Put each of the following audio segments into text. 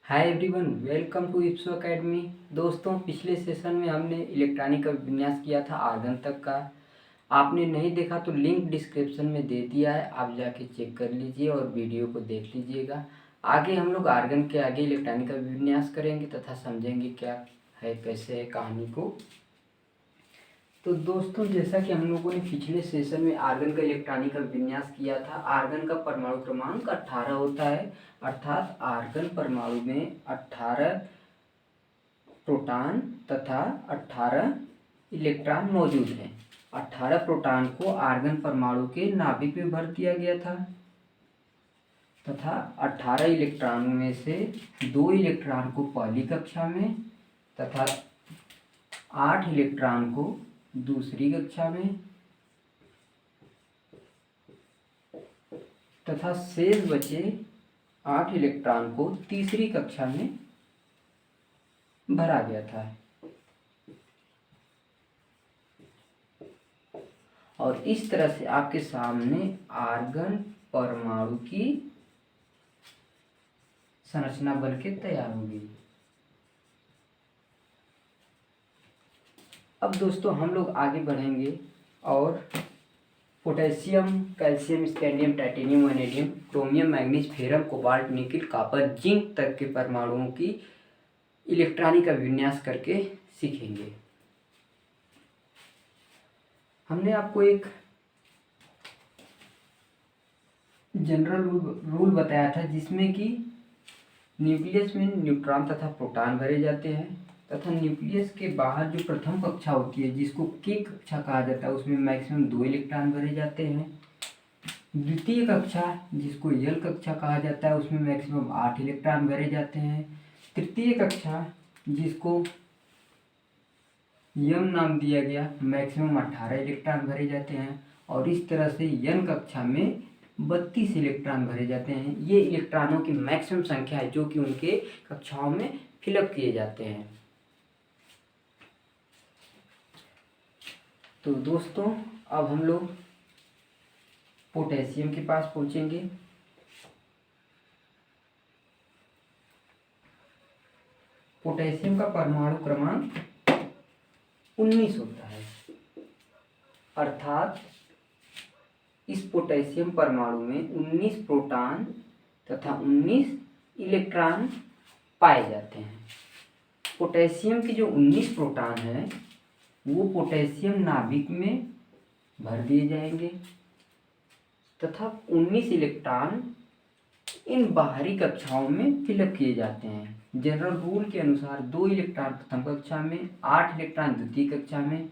Hi everyone, welcome to Ipso academy. दोस्तों, पिछले session में हमने इलेक्ट्रॉनिक का विन्यास किया था आर्गन तक का। आपने नहीं देखा तो लिंक डिस्क्रिप्शन में दे दिया है, आप जाके चेक कर लीजिए और वीडियो को देख लीजिएगा। आगे हम लोग आर्गन के आगे इलेक्ट्रॉनिक का विन्यास करेंगे तथा समझेंगे क्या है, कैसे है कहानी को। तो दोस्तों, जैसा कि हम लोगों ने पिछले सेशन में आर्गन का इलेक्ट्रॉनिक का विन्यास किया था, आर्गन का परमाणु क्रमांक 18 होता है। अर्थात आर्गन परमाणु में 18 प्रोटॉन तथा 18 इलेक्ट्रॉन मौजूद हैं। 18 प्रोटॉन को आर्गन परमाणु के नाभिक में भर दिया गया था तथा 18 इलेक्ट्रॉनों में से 2 इलेक्ट्रॉन को पहली कक्षा में तथा 8 इलेक्ट्रॉन को दूसरी कक्षा में तथा शेष बचे 8 इलेक्ट्रॉन को तीसरी कक्षा में भरा गया था। और इस तरह से आपके सामने आर्गन परमाणु की संरचना बनके तैयार हो गई। अब दोस्तों, हम लोग आगे बढ़ेंगे और potassium, calcium, scandium, titanium, vanadium, chromium, manganese, ferrum, cobalt, nickel, copper, zinc तक के परमाणुओं की इलेक्ट्रॉनिक का विन्यास करके सीखेंगे। हमने आपको एक जनरल रूल बताया था जिसमें कि न्यूक्लियस में न्यूट्रॉन तथा प्रोटॉन भरे जाते हैं तथा न्यूक्लियस के बाहर जो प्रथम कक्षा होती है जिसको के कक्षा कहा जाता है, उसमें मैक्सिमम 2 इलेक्ट्रॉन भरे जाते हैं। द्वितीय कक्षा जिसको यल कक्षा कहा जाता है, उसमें मैक्सिमम 8 इलेक्ट्रॉन भरे जाते हैं। तृतीय कक्षा जिसको यम नाम दिया गया, मैक्सिमम 18 इलेक्ट्रॉन भरे जाते हैं। और इस तरह से यन कक्षा में 32 इलेक्ट्रॉन भरे जाते हैं। ये इलेक्ट्रॉनों की मैक्सिमम संख्या है जो कि उनके कक्षाओं में फिलअप किए जाते हैं। तो दोस्तों, अब हम लोग पोटेशियम के पास पहुंचेंगे। पोटेशियम का परमाणु क्रमांक 19 होता है। अर्थात इस पोटेशियम परमाणु में 19 प्रोटॉन तथा 19 इलेक्ट्रॉन पाए जाते हैं। पोटेशियम के जो 19 प्रोटॉन हैं वो पोटेशियम नाभिक में भर दिए जाएंगे तथा 19 इलेक्ट्रॉन इन बाहरी कक्षाओं में फिलअप किए जाते हैं। जनरल रूल के अनुसार 2 इलेक्ट्रॉन प्रथम कक्षा में, 8 इलेक्ट्रॉन द्वितीय कक्षा में।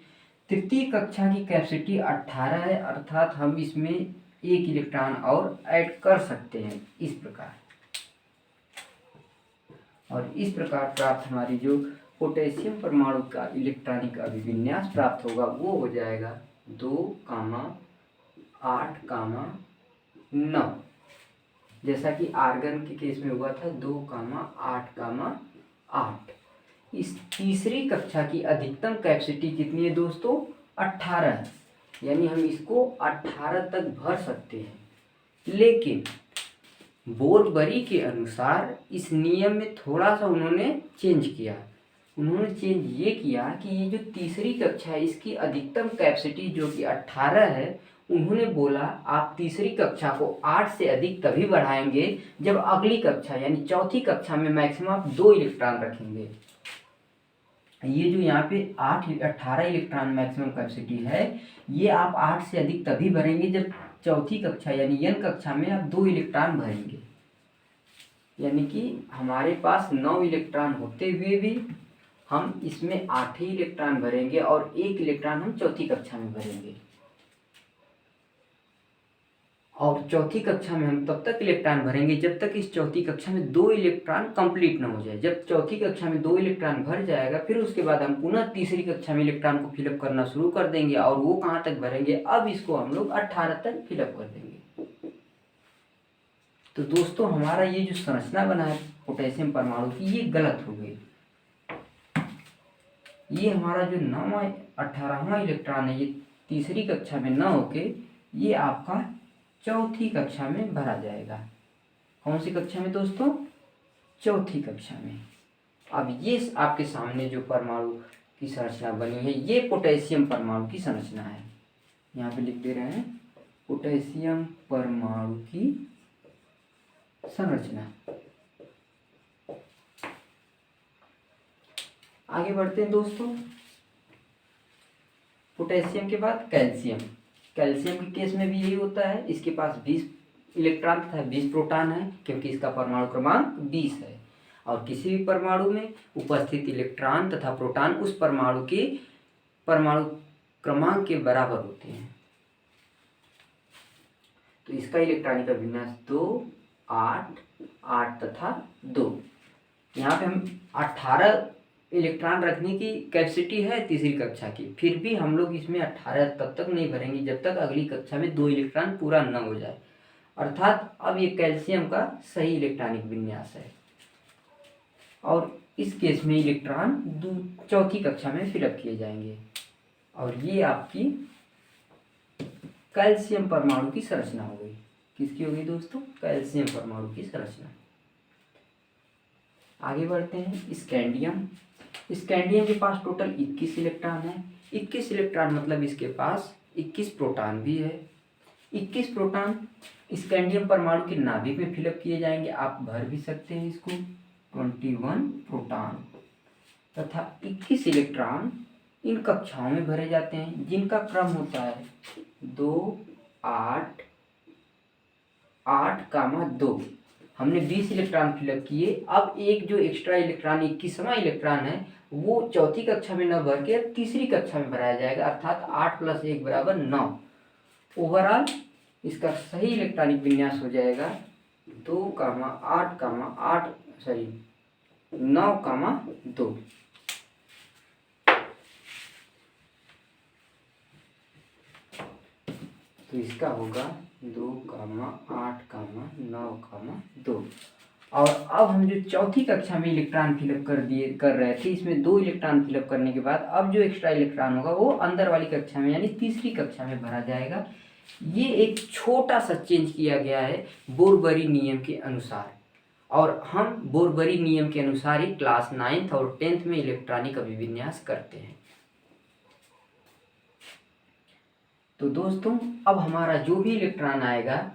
तृतीय कक्षा की कैपेसिटी 18 है, अर्थात हम इसमें 1 इलेक्ट्रॉन और ऐड कर सकते हैं इस प्रकार। और इस प्रकार प्राप्त हमारी जो पोटेशियम परमाणु का इलेक्ट्रॉनिक अभिविन्यास प्राप्त होगा वो हो जाएगा 2, 8, 9। जैसा कि आर्गन के केस में हुआ था 2, 8, 8। इस तीसरी कक्षा की अधिकतम कैपेसिटी कितनी है दोस्तों? 18 है, यानी हम इसको 18 तक भर सकते हैं। लेकिन बोरबरी के अनुसार इस नियम में थोड़ा सा उन्होंने चेंज किया। उन्होंने चेंज ये किया कि ये जो तीसरी कक्षा है इसकी अधिकतम कैपेसिटी जो कि 18 है, उन्होंने बोला आप तीसरी कक्षा को 8 से अधिक तभी बढ़ाएंगे जब अगली कक्षा यानी चौथी कक्षा में मैक्सिमम आप 2 इलेक्ट्रॉन रखेंगे। ये जो यहाँ पे 18 इलेक्ट्रॉन मैक्सिमम कैपेसिटी है, ये आप 8 से अधिक तभी भरेंगे जब चौथी कक्षा यानी एन कक्षा में आप 2 इलेक्ट्रॉन भरेंगे। यानी कि हमारे पास 9 इलेक्ट्रॉन होते हुए भी हम इसमें 8 ही इलेक्ट्रॉन भरेंगे और 1 इलेक्ट्रॉन हम चौथी कक्षा में भरेंगे। और चौथी कक्षा में हम तब तक इलेक्ट्रॉन भरेंगे जब तक इस चौथी कक्षा में 2 इलेक्ट्रॉन कंप्लीट ना हो जाए। जब चौथी कक्षा में 2 इलेक्ट्रॉन भर जाएगा, फिर उसके बाद हम पुनः तीसरी कक्षा में इलेक्ट्रॉन को फिलअप करना शुरू कर देंगे। और वो कहाँ तक भरेंगे? अब इसको हम लोग 18 तक फिलअप कर देंगे। तो दोस्तों, हमारा ये जो संरचना बना है पोटेशियम परमाणु की, ये गलत हो गई। ये हमारा जो 18वां इलेक्ट्रॉन है, ये तीसरी कक्षा में न होके ये आपका चौथी कक्षा में भरा जाएगा। कौन सी कक्षा में दोस्तों? चौथी कक्षा में। अब ये आपके सामने जो परमाणु की संरचना बनी है ये पोटेशियम परमाणु की संरचना है। यहाँ पे लिख दे रहे हैं पोटेशियम परमाणु की संरचना। आगे बढ़ते हैं दोस्तों। पोटेशियम के बाद कैल्शियम। कैल्शियम के केस में भी यही होता है, इसके पास 20 इलेक्ट्रॉन तथा 20 प्रोटॉन है क्योंकि इसका परमाणु क्रमांक 20 है। और किसी भी परमाणु में उपस्थित इलेक्ट्रॉन तथा प्रोटॉन उस परमाणु के परमाणु क्रमांक के बराबर होते हैं। तो इसका इलेक्ट्रॉनिक अभिविन्यास 2, 8, 8 तथा 2। यहाँ पे हम 18 इलेक्ट्रॉन रखने की कैपेसिटी है तीसरी कक्षा की, फिर भी हम लोग इसमें 18 तब तक नहीं भरेंगे जब तक अगली कक्षा में 2 इलेक्ट्रॉन पूरा न हो जाए। अर्थात अब ये कैल्शियम का सही इलेक्ट्रॉनिक विन्यास है और इस केस में इलेक्ट्रॉन चौथी कक्षा में फिलअप किए जाएंगे। और ये आपकी कैल्शियम परमाणु की संरचना हो गई। किसकी हो गई दोस्तों? कैल्शियम परमाणु की संरचना। आगे बढ़ते हैं। स्कैंडियम। स्कैंडियम के पास टोटल 21 इलेक्ट्रॉन है। 21 इलेक्ट्रॉन मतलब इसके पास 21 प्रोटॉन भी है। 21 प्रोटॉन स्कैंडियम परमाणु के नाभिक में फिलअप किए जाएंगे। आप भर भी सकते हैं इसको। 21 प्रोटॉन तथा 21 इलेक्ट्रॉन इन कक्षाओं में भरे जाते हैं जिनका क्रम होता है 2, 8, 8, 2। हमने 20 इलेक्ट्रॉन फिलअप किए। अब एक जो एक्स्ट्रा इलेक्ट्रॉन 21वां इलेक्ट्रॉन है वो चौथी कक्षा में न भर के तीसरी कक्षा में भराया जाएगा, अर्थात 8 + 1 = 9। ओवरऑल इसका सही इलेक्ट्रॉनिक विन्यास हो जाएगा 2, 8, 9, 2। तो इसका होगा 2, 8, 9, 2। और अब हम जो चौथी कक्षा में इलेक्ट्रॉन फिलअप कर रहे थे, इसमें 2 इलेक्ट्रॉन फिलअप करने के बाद अब जो एक्स्ट्रा इलेक्ट्रॉन होगा वो अंदर वाली कक्षा में यानी तीसरी कक्षा में भरा जाएगा। ये एक छोटा सा चेंज किया गया है बोरबरी नियम के अनुसार, और हम बोरबरी नियम के अनुसार ही क्लास 9th और 10th में इलेक्ट्रॉनिक अभिविन्यास करते हैं। तो दोस्तों अब हमारा जो भी इलेक्ट्रॉन आएगा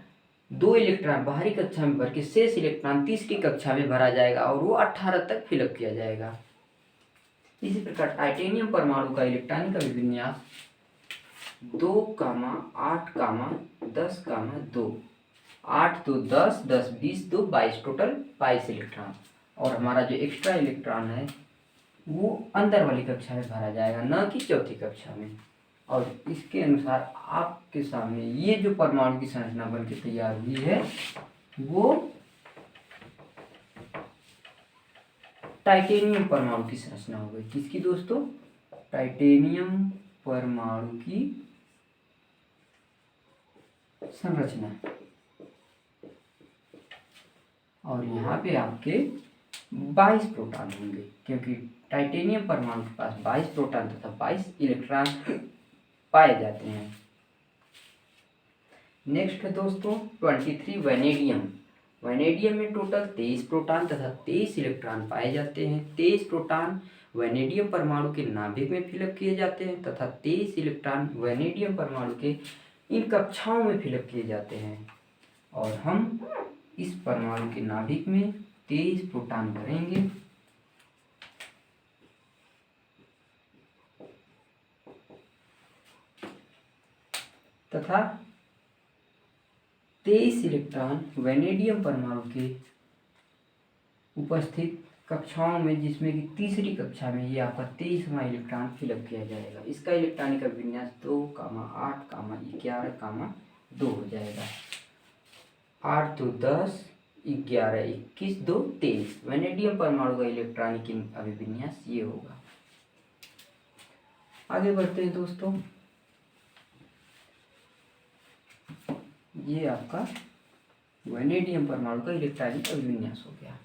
2 इलेक्ट्रॉन बाहरी कक्षा में भर के शेष इलेक्ट्रॉन तीसरी कक्षा में भरा जाएगा और वो 18 तक फिलअप किया जाएगा। इसी प्रकार टाइटेनियम परमाणु का इलेक्ट्रॉनिक अभिविन्यास 2, 8, 10, 2। 8, 2, 10, 10, 20, 2, 22, टोटल 22 इलेक्ट्रॉन। और हमारा जो एक्स्ट्रा इलेक्ट्रॉन है वो अंदर वाली कक्षा में भरा जाएगा, न कि चौथी कक्षा में। और इसके अनुसार आपके सामने ये जो परमाणु की संरचना बनके तैयार हुई है वो टाइटेनियम परमाणु की संरचना हो गई। किसकी दोस्तों? टाइटेनियम परमाणु की संरचना। और यहाँ पे आपके 22 प्रोटॉन होंगे क्योंकि टाइटेनियम परमाणु के पास 22 प्रोटॉन तथा 22 इलेक्ट्रॉन पाए जाते हैं। नेक्स्ट है दोस्तों 23 वैनेडियम। वैनेडियम में टोटल 23 प्रोटॉन तथा 23 इलेक्ट्रॉन पाए जाते हैं। 23 प्रोटॉन वैनेडियम परमाणु के नाभिक में फिलअप किए जाते हैं तथा 23 इलेक्ट्रॉन वैनेडियम परमाणु के इन कक्षाओं में फिलअप किए जाते हैं। और हम इस परमाणु के नाभिक में 23 प्रोटॉन भरेंगे तथा 23 इलेक्ट्रॉन वैनेडियम परमाणु के उपस्थित कक्षाओं में, जिसमें कि तीसरी कक्षा में ये आपका 23वां इलेक्ट्रॉन फिलअप किया जाएगा। इसका इलेक्ट्रॉनिक अभिविन्यास 2, 8, 11, 2 हो जाएगा। 8, 2, 10, 11, 21, 2, 23। वैनेडियम परमाणु का इलेक्ट्रॉनिक अभिविन्यास ये होगा। आगे बढ़ते हैं दोस्तों। ये आपका वैनेडियम परमाणु का इलेक्ट्रॉनिक अभिविन्यास हो गया।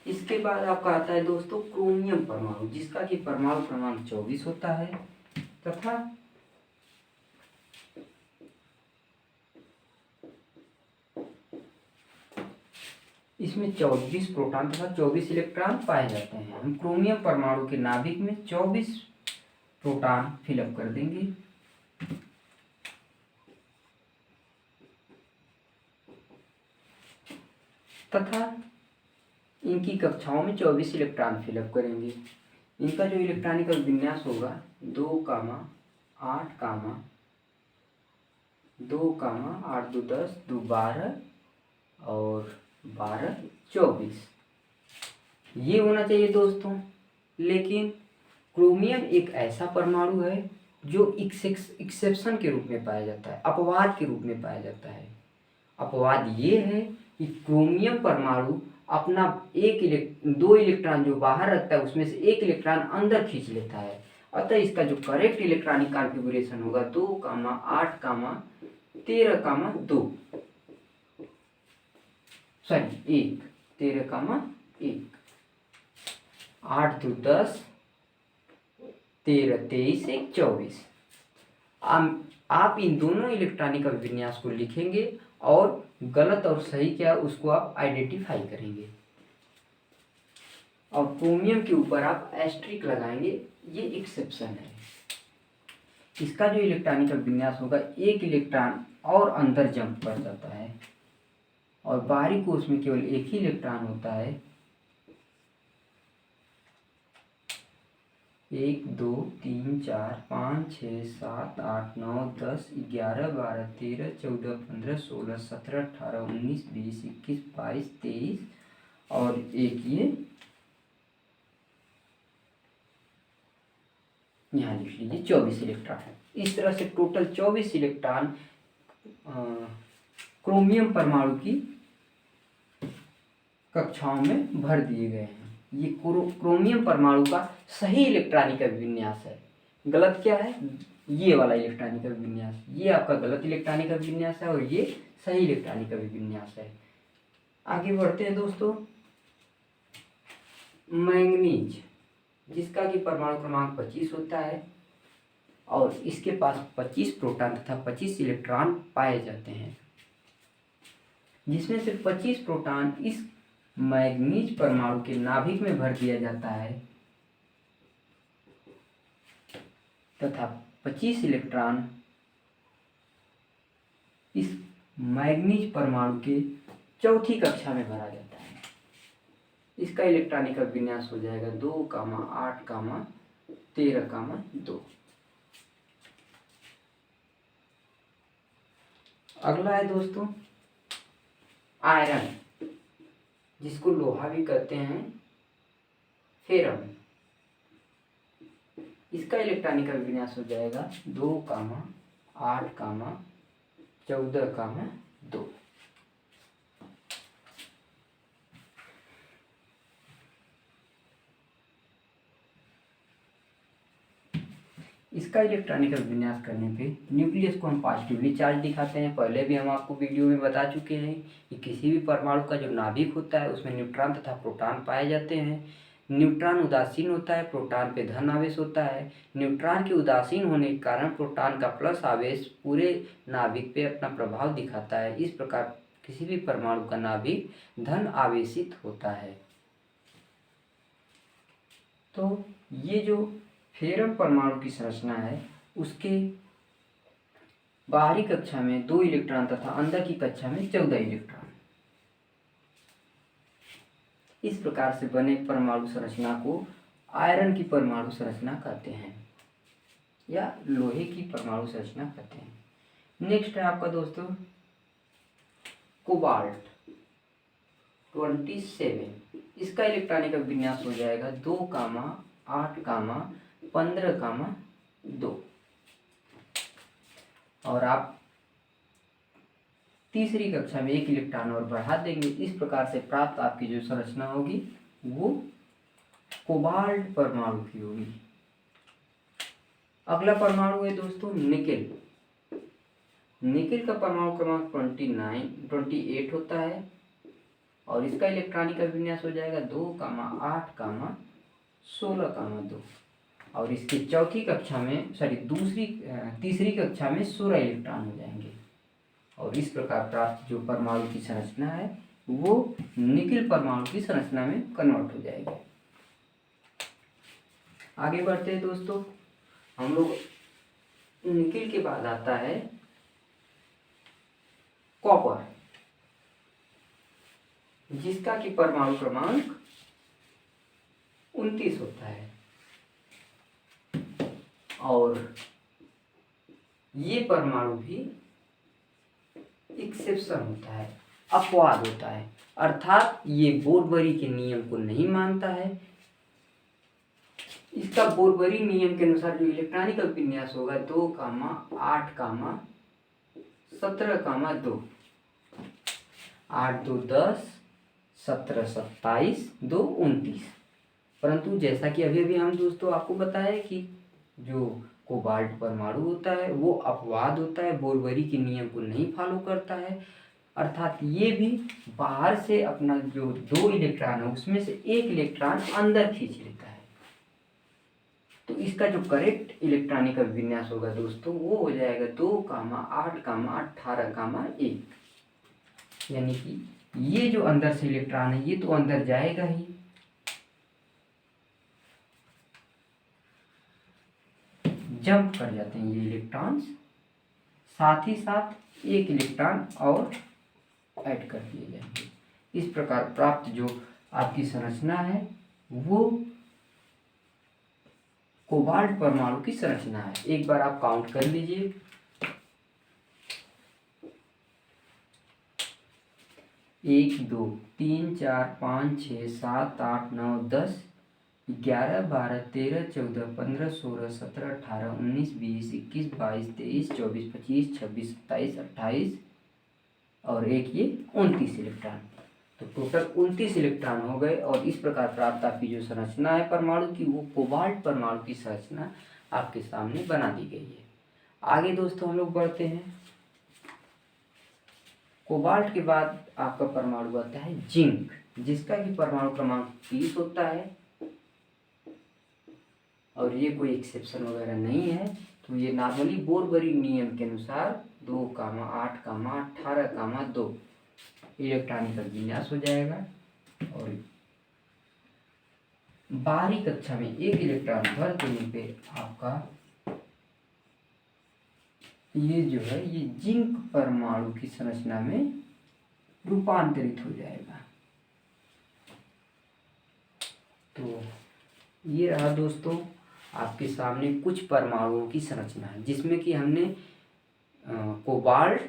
इसके बाद आपका आता है दोस्तों क्रोमियम परमाणु, जिसका कि परमाणु क्रमांक 24 होता है तथा इसमें 24 प्रोटॉन तथा 24 इलेक्ट्रॉन पाए जाते हैं। हम क्रोमियम परमाणु के नाभिक में 24 प्रोटॉन फिलअप कर देंगे तथा इनकी कक्षाओं में 24 इलेक्ट्रॉन फिलअप करेंगे। इनका जो इलेक्ट्रॉनिक विन्यास होगा 2,8, 8 2 10 2 12 और 12 24 ये होना चाहिए दोस्तों। लेकिन क्रोमियम एक ऐसा परमाणु है जो एक्सेप्शन के रूप में पाया जाता है, अपवाद के रूप में पाया जाता है। अपवाद ये है कि क्रोमियम परमाणु अपना 2 इलेक्ट्रॉन जो बाहर रखता है उसमें से 1 इलेक्ट्रॉन अंदर खींच लेता है। अतः इसका जो करेक्ट इलेक्ट्रॉनिक कॉन्फ़िगरेशन होगा 2, 8, 13, 2 सॉरी 1 13, 1 8 2 10 13 23 1 24। आप इन दोनों इलेक्ट्रॉनिक अभिविन्यास को लिखेंगे और गलत और सही क्या उसको आप आइडेंटिफाई करेंगे और क्रोमियम के ऊपर आप एस्ट्रिक लगाएंगे। ये एक्सेप्शन है। इसका जो इलेक्ट्रॉनिक विन्यास होगा 1 इलेक्ट्रॉन और अंदर जंप कर जाता है और बाहरी कोश में केवल 1 ही इलेक्ट्रॉन होता है। 1 2 3 4 5 6 7 8 9 10 11 12 13 14 15 16 17 18 19 20 21 22 23 और एक ये यहाँ लिख लीजिए 24 इलेक्ट्रॉन। इस तरह से टोटल 24 इलेक्ट्रॉन क्रोमियम परमाणु की कक्षाओं में भर दिए गए हैं। ये क्रोमियम परमाणु का सही इलेक्ट्रॉनिक अभिविन्यास है। गलत क्या है? ये वाला इलेक्ट्रॉनिक अभिविन्यास, ये आपका गलत इलेक्ट्रॉनिक अभिविन्यास है और ये सही इलेक्ट्रॉनिक अभिविन्यास है। आगे बढ़ते हैं दोस्तों। मैंगनीज, जिसका कि परमाणु क्रमांक 25 होता है और इसके पास 25 प्रोटॉन तथा 25 इलेक्ट्रॉन पाए जाते हैं, जिसमें से 25 प्रोटॉन इस मैंगनीज परमाणु के नाभिक में भर दिया जाता है तथा 25 इलेक्ट्रॉन इस मैंगनीज परमाणु के चौथी कक्षा में भरा जाता है। इसका इलेक्ट्रॉनिक विन्यास हो जाएगा 2, 8, 13, 2। अगला है दोस्तों आयरन, जिसको लोहा भी कहते हैं, फेरम। इसका इलेक्ट्रॉनिक विन्यास हो जाएगा 2, 8, 14, 2। इसका इलेक्ट्रॉनिक विन्यास करने पे न्यूक्लियस को हम पॉजिटिवली चार्ज दिखाते हैं। पहले भी हम आपको वीडियो में बता चुके हैं कि किसी भी परमाणु का जो नाभिक होता है उसमें न्यूट्रॉन तथा प्रोटॉन पाए जाते हैं। न्यूट्रॉन उदासीन होता है, प्रोटॉन पे धन आवेश होता है। न्यूट्रॉन के उदासीन होने के कारण प्रोटॉन का प्लस आवेश पूरे नाभिक पे अपना प्रभाव दिखाता है। इस प्रकार किसी भी परमाणु का नाभिक धन आवेशित होता है। तो ये जो फेरम परमाणु की संरचना है उसके बाहरी कक्षा में 2 इलेक्ट्रॉन तथा अंदर की कक्षा में 14 इलेक्ट्रॉन। इस प्रकार से बने परमाणु संरचना को आयरन की परमाणु संरचना कहते हैं या लोहे की परमाणु संरचना कहते हैं। नेक्स्ट है आपका दोस्तों कोबाल्ट 27। इसका इलेक्ट्रॉनिक विन्यास हो जाएगा 2, 8, 15, 2। और आप तीसरी कक्षा में 1 इलेक्ट्रॉन और बढ़ा देंगे। इस प्रकार से प्राप्त आपकी जो संरचना होगी वो कोबाल्ट परमाणु की होगी। अगला परमाणु है दोस्तों निकेल। निकेल का परमाणु क्रमांक 28 होता है और इसका इलेक्ट्रॉनिक विन्यास हो जाएगा 2, 8, 16, 2। और इसकी तीसरी कक्षा में 16 इलेक्ट्रॉन हो जाएंगे। और इस प्रकार प्राप्त जो परमाणु की संरचना है वो निकिल परमाणु की संरचना में कन्वर्ट हो जाएगी। आगे बढ़ते हैं दोस्तों, हम लोग निकिल के बाद आता है कॉपर, जिसका कि परमाणु क्रमांक 29 होता है। और ये परमाणु भी एक्सेप्शन होता है, अपवाद होता है, अर्थात ये बोरबरी के नियम को नहीं मानता है। इसका बोरबरी नियम के अनुसार जो इलेक्ट्रॉनिक अभिविन्यास होगा 2,8,17,2 8 2 10 17 27 2 29। परंतु जैसा कि अभी अभी हम दोस्तों आपको बताया कि जो कोबाल्ट परमाणु होता है वो अपवाद होता है, बोरबरी के नियम को नहीं फॉलो करता है, अर्थात ये भी बाहर से अपना जो 2 इलेक्ट्रॉन है उसमें से 1 इलेक्ट्रॉन अंदर खींच लेता है। तो इसका जो करेक्ट इलेक्ट्रॉनिक अभिविन्यास होगा दोस्तों वो हो जाएगा 2,8,18,1, यानी कि ये जो अंदर से इलेक्ट्रॉन है ये तो अंदर जाएगा ही, जंप कर जाते हैं ये इलेक्ट्रॉन्स, साथ ही साथ 1 इलेक्ट्रॉन और ऐड कर दिए जाएंगे। इस प्रकार प्राप्त जो आपकी संरचना है वो कोबाल्ट परमाणु की संरचना है। एक बार आप काउंट कर लीजिए, 1 2 3 4 5 6 7 8 9 10 11 12 13 14 15 16 17 18 19 20 21 22 23 24 25 26 27 28 और एक ये 29 इलेक्ट्रॉन। तो टोटल 29 इलेक्ट्रॉन हो गए। और इस प्रकार प्राप्त आपकी जो संरचना है परमाणु की वो कोबाल्ट परमाणु की संरचना आपके सामने बना दी गई है। आगे दोस्तों हम लोग बढ़ते हैं, कोबाल्ट के बाद आपका परमाणु आता है जिंक, जिसका कि परमाणु क्रमांक 30 होता है और ये कोई एक्सेप्शन वगैरह नहीं है। तो ये नॉर्मली बोरबरी नियम के अनुसार 2,8,18,2 इलेक्ट्रॉनिक अभिविन्यास हो जाएगा। और बाहरी कक्षा में 1 इलेक्ट्रॉन भर देने पे आपका ये जो है ये जिंक परमाणु की संरचना में रूपांतरित हो जाएगा। तो ये रहा दोस्तों आपके सामने कुछ परमाणुओं की संरचना है, जिसमें कि हमने कोबाल्ट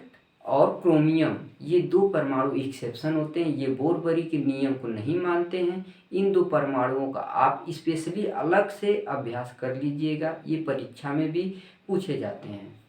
और क्रोमियम ये 2 परमाणु एक्सेप्शन होते हैं, ये बोरबरी के नियम को नहीं मानते हैं। इन 2 परमाणुओं का आप स्पेशली अलग से अभ्यास कर लीजिएगा, ये परीक्षा में भी पूछे जाते हैं।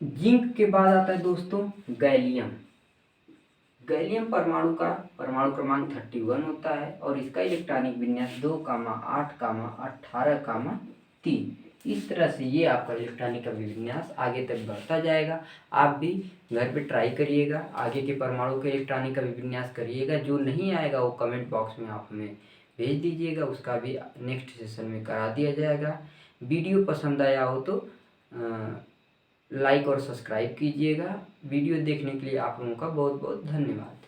जिंक के बाद आता है दोस्तों गैलियम। गैलियम परमाणु का परमाणु क्रमांक 31 होता है और इसका इलेक्ट्रॉनिक विन्यास 2,8,18,3। इस तरह से ये आपका इलेक्ट्रॉनिक अभिविन्यास आगे तक बढ़ता जाएगा। आप भी घर पे ट्राई करिएगा, आगे के परमाणु के इलेक्ट्रॉनिक अभिविन्यास करिएगा। जो नहीं आएगा वो कमेंट बॉक्स में आप हमें भेज दीजिएगा, उसका भी नेक्स्ट सेशन में करा दिया जाएगा। वीडियो पसंद आया हो तो लाइक और सब्सक्राइब कीजिएगा। वीडियो देखने के लिए आप लोगों का बहुत बहुत धन्यवाद।